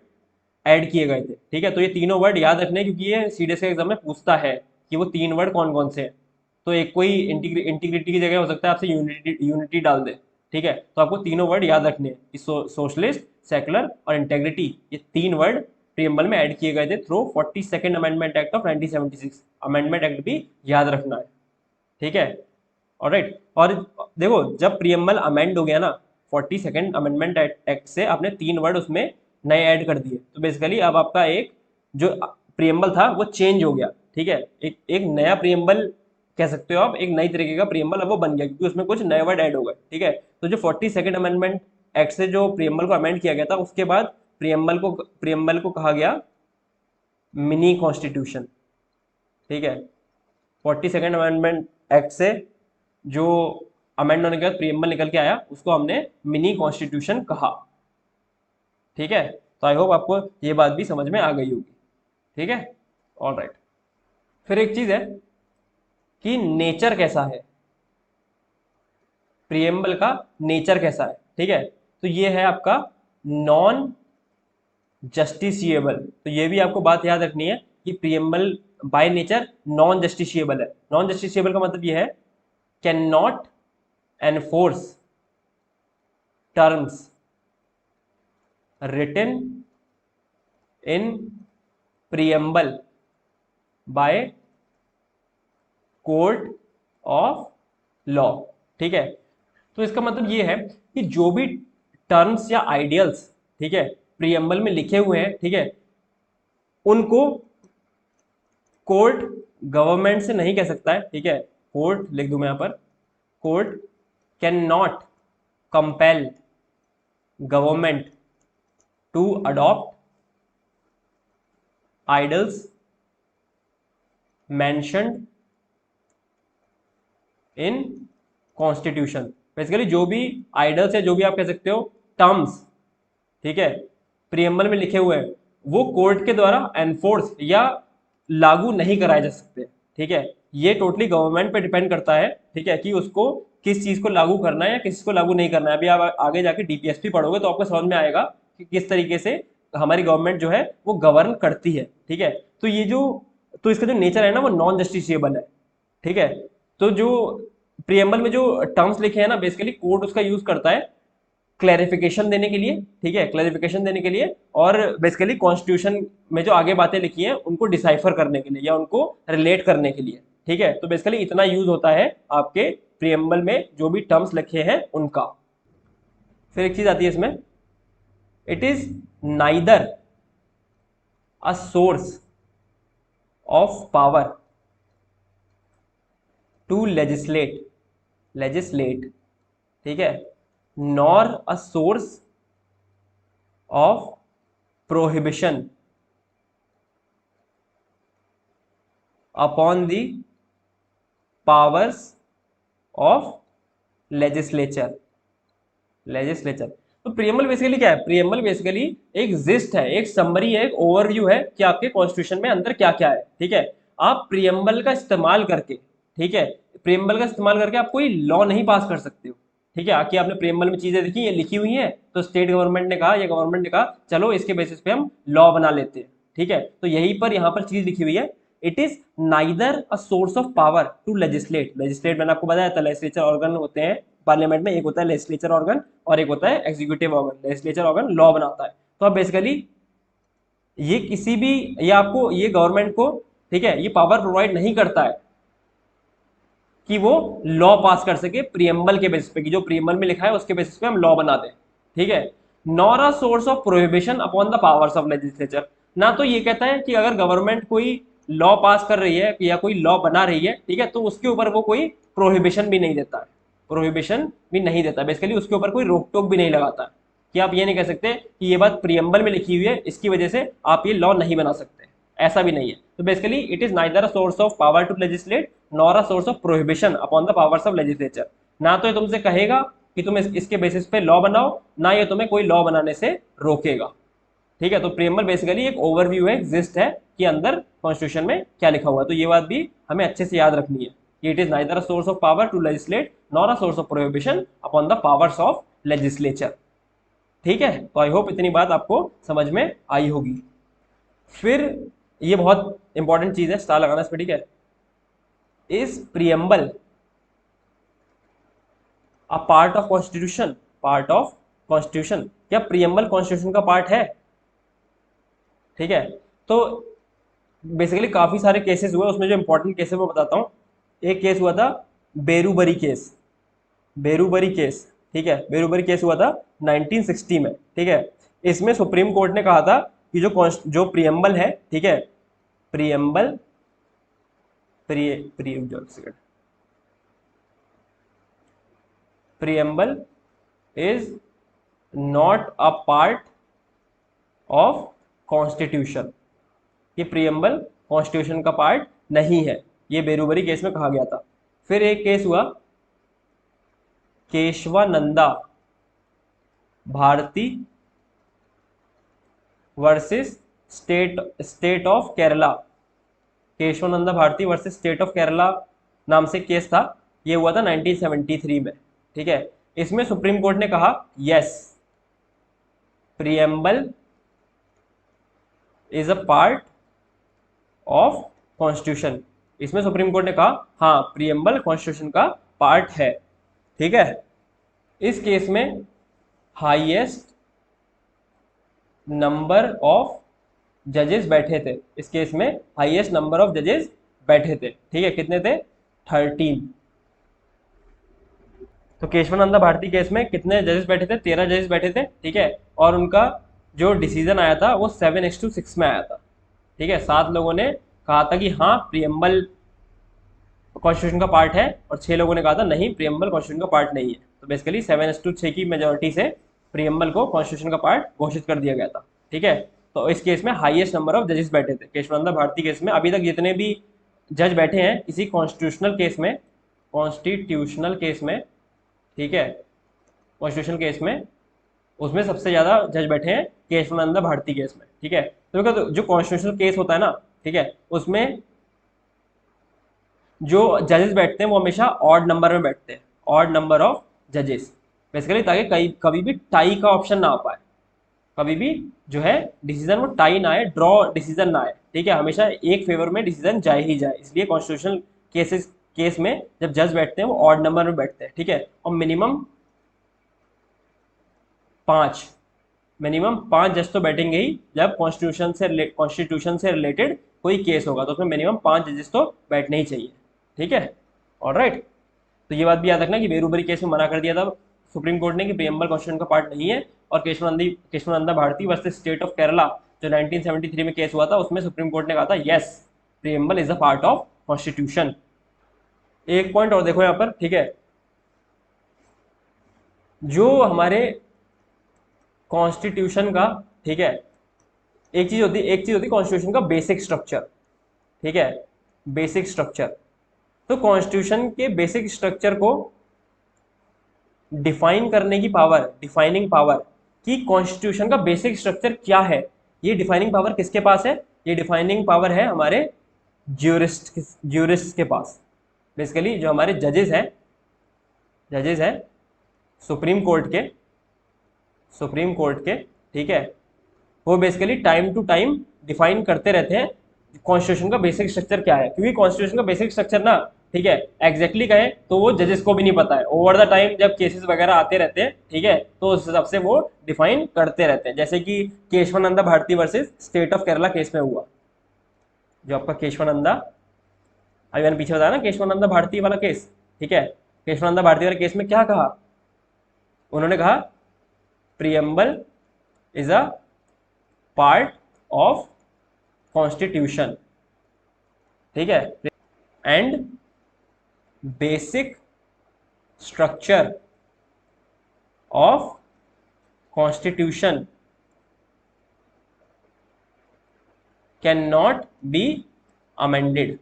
ऐड किए गए थे, ठीक है। तो ये तीनों वर्ड याद रखने हैं, क्योंकि ये सीडीएस के एग्जाम में पूछता है कि वो 3 वर्ड कौन कौन से हैं। तो एक कोई इंटीग्रिटी की जगह हो सकता है आपसे यूनिटी डाल दे, ठीक है। तो आपको तीनों वर्ड याद रखने हैं कि सोशलिस्ट, सेकुलर और इंटेग्रिटी, ये 3 वर्ड प्रियम्बल में ऐड किए गए थे through 42nd amendment act of 1976। Amendment act भी याद रखना है, ठीक है। ऑलराइट, और देखो जब प्रियम्बल अमेंड हो गया ना, 42nd अमेंडमेंट एक्ट से आपने 3 वर्ड उसमें नए ऐड कर दिए, तो बेसिकली अब आपका एक जो प्रियम्बल था वो चेंज हो गया, ठीक है। एक नया प्रियम्बल कह सकते हो आप, एक नई तरीके का प्रियम्बल अब वो बन गया, क्योंकि उसमें कुछ नए वर्ड ऐड हो गए, ठीक है। तो जो 42nd अमेंडमेंट एक्ट से जो प्रियम्बल को अमेंड किया गया था, उसके बाद प्रियम्बल को कहा गया मिनी कॉन्स्टिट्यूशन, ठीक है। 42nd अमेंडमेंट एक्ट से जो अमेंड होने के बाद प्रियम्बल निकल के आया, उसको हमने मिनी कॉन्स्टिट्यूशन कहा, ठीक है। तो आई होप आपको ये बात भी समझ में आ गई होगी, ठीक है। ऑलराइट, फिर एक चीज है कि नेचर कैसा है, प्रियम्बल का नेचर कैसा है, ठीक है। तो ये है आपका नॉन जस्टिसिएबल। तो ये भी आपको बात याद रखनी है कि preamble by nature non justiciable है। नॉन जस्टिसिएबल का मतलब ये है can not enforce terms written in preamble by court of law, ठीक है। तो इसका मतलब ये है कि जो भी टर्म्स या आइडियल्स, ठीक है, प्रियम्बल में लिखे हुए हैं, ठीक है, उनको कोर्ट गवर्नमेंट से नहीं कह सकता है, ठीक है। कोर्ट लिख दूं मैं यहाँ पर, court can not compel government to adopt ideals mentioned in constitution. Basically जो भी आइडल्स है, जो भी आप कह सकते हो टर्म्स, ठीक है, प्रियम्बल में लिखे हुए हैं, वो कोर्ट के द्वारा एनफोर्स या लागू नहीं कराए जा सकते। ठीक है, ये टोटली गवर्नमेंट पे डिपेंड करता है, ठीक है, कि उसको किस चीज को लागू करना है या किस को लागू नहीं करना है। अभी आप आगे जाके डीपीएसपी पढ़ोगे तो आपको समझ में आएगा कि किस तरीके से हमारी गवर्नमेंट जो है वो गवर्न करती है। ठीक है, तो ये जो, तो इसका जो नेचर है ना वो नॉन जस्टिसिएबल है। ठीक है, तो जो प्रियम्बल में जो टर्म्स लिखे हैं ना, बेसिकली कोर्ट उसका यूज करता है क्लैरिफिकेशन देने के लिए। ठीक है, क्लैरिफिकेशन देने के लिए, और बेसिकली कॉन्स्टिट्यूशन में जो आगे बातें लिखी हैं उनको डिसाइफर करने के लिए या उनको रिलेट करने के लिए। ठीक है, तो बेसिकली इतना यूज होता है आपके प्रियम्बल में जो भी टर्म्स लिखे हैं उनका। फिर एक चीज आती है इसमें, it is neither a source of power to legislate, ठीक है, nor a source of prohibition upon the powers of legislature. तो प्रियम्बल बेसिकली क्या है? प्रियम्बल बेसिकली एक जिस्ट है, एक समरी है, एक ओवरव्यू है कि आपके कॉन्स्टिट्यूशन में अंदर क्या क्या है। ठीक है, आप प्रियम्बल का इस्तेमाल करके, ठीक है, प्रियम्बल का इस्तेमाल करके आप कोई लॉ नहीं पास कर सकते हो। ठीक है, आके आपने प्रियम्बल में चीजें देखी, ये लिखी हुई हैं, तो स्टेट गवर्नमेंट ने कहा या गवर्नमेंट ने कहा चलो इसके बेसिस पे हम लॉ बना लेते हैं। ठीक है, तो यहीं पर यहाँ पर चीज लिखी हुई है, it is neither a source of power to legislate. मैंने आपको बताया था लेजिस्लेचर ऑर्गन होते हैं पार्लियामेंट में, एक होता है लेजिस्लेचर ऑर्गन और एक होता है executive organ. Legislature organ law बनाता है, तो अब बेसिकली ये किसी भी, ये आपको, ये गवर्नमेंट को, ठीक है, ये पावर प्रोवाइड नहीं करता है कि वो लॉ पास कर सके प्रियम्बल के बेसिस पे, कि जो प्रियम्बल में लिखा है उसके बेसिस पे हम लॉ बना दें। ठीक है, nor a source of prohibition upon the powers of legislature. ना तो ये कहता है कि अगर गवर्नमेंट कोई लॉ पास कर रही है या कोई लॉ बना रही है, ठीक है, तो उसके ऊपर वो कोई प्रोहिबिशन भी नहीं देता है, प्रोहिबिशन भी नहीं देता, बेसिकली उसके ऊपर कोई रोक टोक भी नहीं लगाता है कि आप ये नहीं कह सकते कि ये बात प्रियम्बल में लिखी हुई है इसकी वजह से आप ये लॉ नहीं बना सकते, ऐसा भी नहीं है। तो basically it is neither a source of power to legislate nor a source of prohibition upon the powers of legislature. ना तो ये तुमसे कहेगा कि तुम इसके बेसिस पे लॉ बनाओ, ना ये तुम्हें कोई लॉ बनाने से रोकेगा। ठीक है, तो प्रियम्बल बेसिकली एक ओवरव्यू है, एग्जिस्ट है कि अंदर कॉन्स्टिट्यूशन में क्या लिखा हुआ है। तो ये बात भी हमें अच्छे से याद रखनी है कि it is neither a source of power to legislate nor a source of prohibition upon the powers of legislature. ठीक है, तो आई होप इतनी बात आपको समझ में आई होगी। फिर ये बहुत इंपॉर्टेंट चीज है, स्टार लगाना इस पर, ठीक है, is preamble a part of constitution? Part of constitution, क्या प्रियम्बल कॉन्स्टिट्यूशन का पार्ट है? ठीक है, तो बेसिकली काफी सारे केसेस हुए, उसमें जो इंपॉर्टेंट केसेस मैं बताता हूं। एक केस हुआ था बेरूबरी केस, बेरूबरी केस, ठीक है, बेरूबरी केस हुआ था 1960 में। ठीक है, इसमें सुप्रीम कोर्ट ने कहा था कि जो प्रियम्बल है, ठीक है, preamble preamble is not a part of constitution. ये प्रियम्बल कॉन्स्टिट्यूशन का पार्ट नहीं है, ये बेरूबरी केस में कहा गया था। फिर एक केस हुआ Kesavananda Bharati versus state of Kerala. Kesavananda Bharati versus state of Kerala नाम से केस था, ये हुआ था 1973 में। ठीक है, इसमें सुप्रीम कोर्ट ने कहा yes, preamble is a part of constitution. इसमें सुप्रीम कोर्ट ने कहा हाँ, प्रियम्बल कॉन्स्टिट्यूशन का पार्ट है। ठीक है, इस केस में हाईएस्ट नंबर ऑफ जजेस बैठे थे, इस केस में हाईएस्ट नंबर ऑफ जजेस बैठे थे। ठीक है, कितने थे? 13। तो केशवानंदा भारती केस में कितने जजेस बैठे थे? 13 जजेस बैठे थे। ठीक है, और उनका जो डिसीजन आया था वो 7:6 में आया था। ठीक है, 7 लोगों ने कहा था कि हाँ, प्रियम्बल कॉन्स्टिट्यूशन का पार्ट है और 6 लोगों ने कहा था नहीं प्रियम्बल कॉन्स्टिट्यूशन का पार्ट नहीं है। तो बेसिकली 7:6 की मेजोरिटी से प्रियम्बल को कॉन्स्टिट्यूशन का पार्ट घोषित कर दिया गया था। ठीक है, तो इस केस में हाईएस्ट नंबर ऑफ जजेस बैठे थे केशवानंद भारती केस में। अभी तक जितने भी जज बैठे हैं किसी कॉन्स्टिट्यूशनल केस में, ठीक है, कॉन्स्टिट्यूशनल केस में, उसमें सबसे ज्यादा जज बैठे हैं केशवानंद भारती केस में। ठीक है, तो जो कॉन्स्टिट्यूशनल केस होता है ना, ठीक है, उसमें जो जजेस बैठते हैं वो हमेशा ऑड नंबर में बैठते हैं, ऑड नंबर ऑफ जजेस, बेसिकली ताकि कभी भी टाई का ऑप्शन ना आ पाए, कभी भी जो है डिसीजन वो टाई ना आए, ड्रॉ डिसीजन ना आए। ठीक है, हमेशा एक फेवर में डिसीजन जाए ही जाए, इसलिए कॉन्स्टिट्यूशनल केस में जब जज बैठते हैं वो ऑड नंबर में बैठते हैं। ठीक है, और मिनिमम 5 जज तो बैठेंगे ही जब कॉन्स्टिट्यूशन से रिलेटेड कोई केस होगा, तो उसमें मिनिमम 5 जजेस तो बैठने ही चाहिए। ठीक है, ऑलराइट। तो ये बात भी याद रखना कि बेरूबरी केस में मना कर दिया था सुप्रीम कोर्ट ने कि प्रियम्बल कॉन्स्टिट्यूशन का पार्ट नहीं है, और Kesavananda Bharati versus state of Kerala जो 1973 में केस हुआ था उसमें सुप्रीम कोर्ट ने कहा था yes preamble is a part of constitution. एक पॉइंट और देखो यहाँ पर, ठीक है, जो हमारे कॉन्स्टिट्यूशन का, ठीक है, एक चीज होती कॉन्स्टिट्यूशन का बेसिक स्ट्रक्चर। ठीक है, बेसिक स्ट्रक्चर, तो कॉन्स्टिट्यूशन के बेसिक स्ट्रक्चर को डिफाइन करने की पावर, डिफाइनिंग पावर कि कॉन्स्टिट्यूशन का बेसिक स्ट्रक्चर क्या है, ये डिफाइनिंग पावर किसके पास है? ये डिफाइनिंग पावर है हमारे ज्यूरिस्ट के पास। बेसिकली जो हमारे जजेस हैं सुप्रीम कोर्ट के, ठीक है, वो basically time to time define करते रहते हैं कॉन्स्टिट्यूशन का बेसिक स्ट्रक्चर क्या है, क्योंकि कॉन्स्टिट्यूशन का बेसिक स्ट्रक्चर ना, ठीक है, एग्जैक्टली कहें तो वो जजेस को भी नहीं पता है। ओवर द टाइम जब केसेस वगैरह आते रहते हैं, ठीक है, तो उस हिसाब से वो डिफाइन करते रहते हैं। जैसे कि Kesavananda Bharati versus state of Kerala case में हुआ, जो आपका केशवानंदा, अभी मैंने पीछे बताया ना केशवानंदा भारती वाला केस, ठीक है, केशवानंदा भारती वाले केस में क्या कहा उन्होंने? कहा preamble is a part of constitution, ठीक है, and basic structure of constitution can not be amended.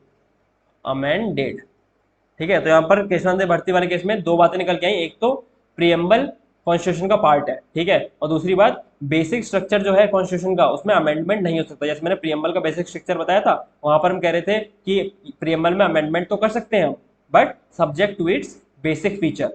ठीक है, तो यहां पर केशवानंद भारती वाले केस में दो बातें निकल के आई, एक तो प्रियम्बल कॉन्स्टिट्यूशन का पार्ट है, ठीक है, और दूसरी बात बेसिक स्ट्रक्चर जो है कॉन्स्टिट्यूशन का उसमें अमेंडमेंट नहीं हो सकता। जैसे मैंने प्रियम्बल का बेसिक स्ट्रक्चर बताया था, वहां पर हम कह रहे थे कि प्रियम्बल में अमेंडमेंट तो कर सकते हैं हम, but subject to its basic feature.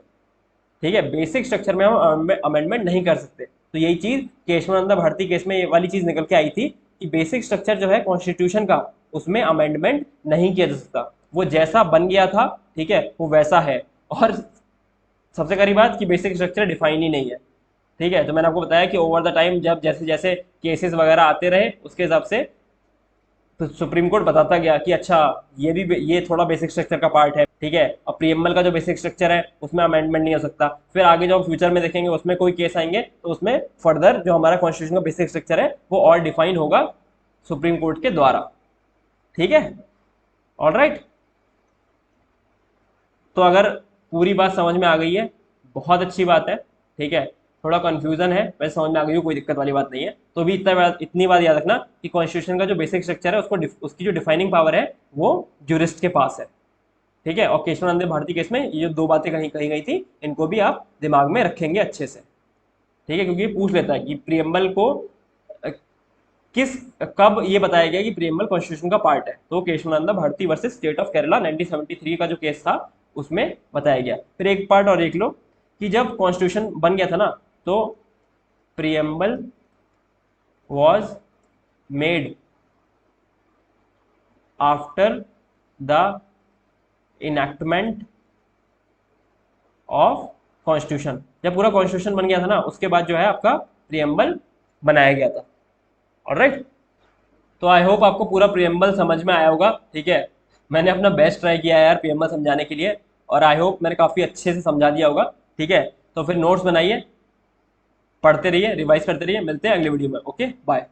ठीक है, बेसिक स्ट्रक्चर में हम अमेंडमेंट नहीं कर सकते। तो यही चीज केशवानंदा भारती केस में ये वाली चीज निकल के आई थी कि बेसिक स्ट्रक्चर जो है कॉन्स्टिट्यूशन का उसमें अमेंडमेंट नहीं किया जा सकता, वो जैसा बन गया था, ठीक है, वो वैसा है। और सबसे कड़ी बात कि बेसिक स्ट्रक्चर डिफाइन ही नहीं है। ठीक है, तो मैंने आपको बताया कि ओवर द टाइम जब जैसे जैसे केसेस वगैरह आते रहे उसके हिसाब से तो सुप्रीम कोर्ट बताता गया कि अच्छा ये थोड़ा बेसिक स्ट्रक्चर का पार्ट है, ठीक है, और प्रियम्बल का जो बेसिक स्ट्रक्चर है उसमें अमेंडमेंट नहीं हो सकता। फिर आगे जो हम फ्यूचर में देखेंगे उसमें कोई केस आएंगे तो उसमें फर्दर जो हमारा कॉन्स्टिट्यूशन का बेसिक स्ट्रक्चर है वो और डिफाइन होगा सुप्रीम कोर्ट के द्वारा। ठीक है, ऑलराइट। तो अगर पूरी बात समझ में आ गई है बहुत अच्छी बात है, ठीक है, थोड़ा कंफ्यूजन है वैसे समझ में आ गई हो, कोई दिक्कत वाली बात नहीं है। तो भी इतनी बात याद रखना कि कॉन्स्टिट्यूशन का जो बेसिक स्ट्रक्चर है उसकी जो डिफाइनिंग पावर है वो ज्यूरिस्ट के पास है। ठीक है, और केशवानंद भारती केस में ये जो दो बातें कही गई थी इनको भी आप दिमाग में रखेंगे अच्छे से। ठीक है, क्योंकि ये पूछ लेता है कि प्रियम्बल को कब ये बताया गया कि प्रियम्बल कॉन्स्टिट्यूशन का पार्ट है, तो Kesavananda Bharati versus state of Kerala 1973 का जो केस था उसमें बताया गया। फिर एक पार्ट और देख लो कि जब कॉन्स्टिट्यूशन बन गया था ना तो preamble was made after the enactment of constitution. जब पूरा कॉन्स्टिट्यूशन बन गया था ना उसके बाद जो है आपका प्रियम्बल बनाया गया था। ऑलराइट, तो आई होप आपको पूरा प्रियम्बल समझ में आया होगा। ठीक है, मैंने अपना बेस्ट ट्राई किया है यार प्रियम्बल समझाने के लिए, और आई होप मैंने काफ़ी अच्छे से समझा दिया होगा। ठीक है, तो फिर नोट्स बनाइए, पढ़ते रहिए, रिवाइज करते रहिए, मिलते हैं अगले वीडियो में। Okay, bye.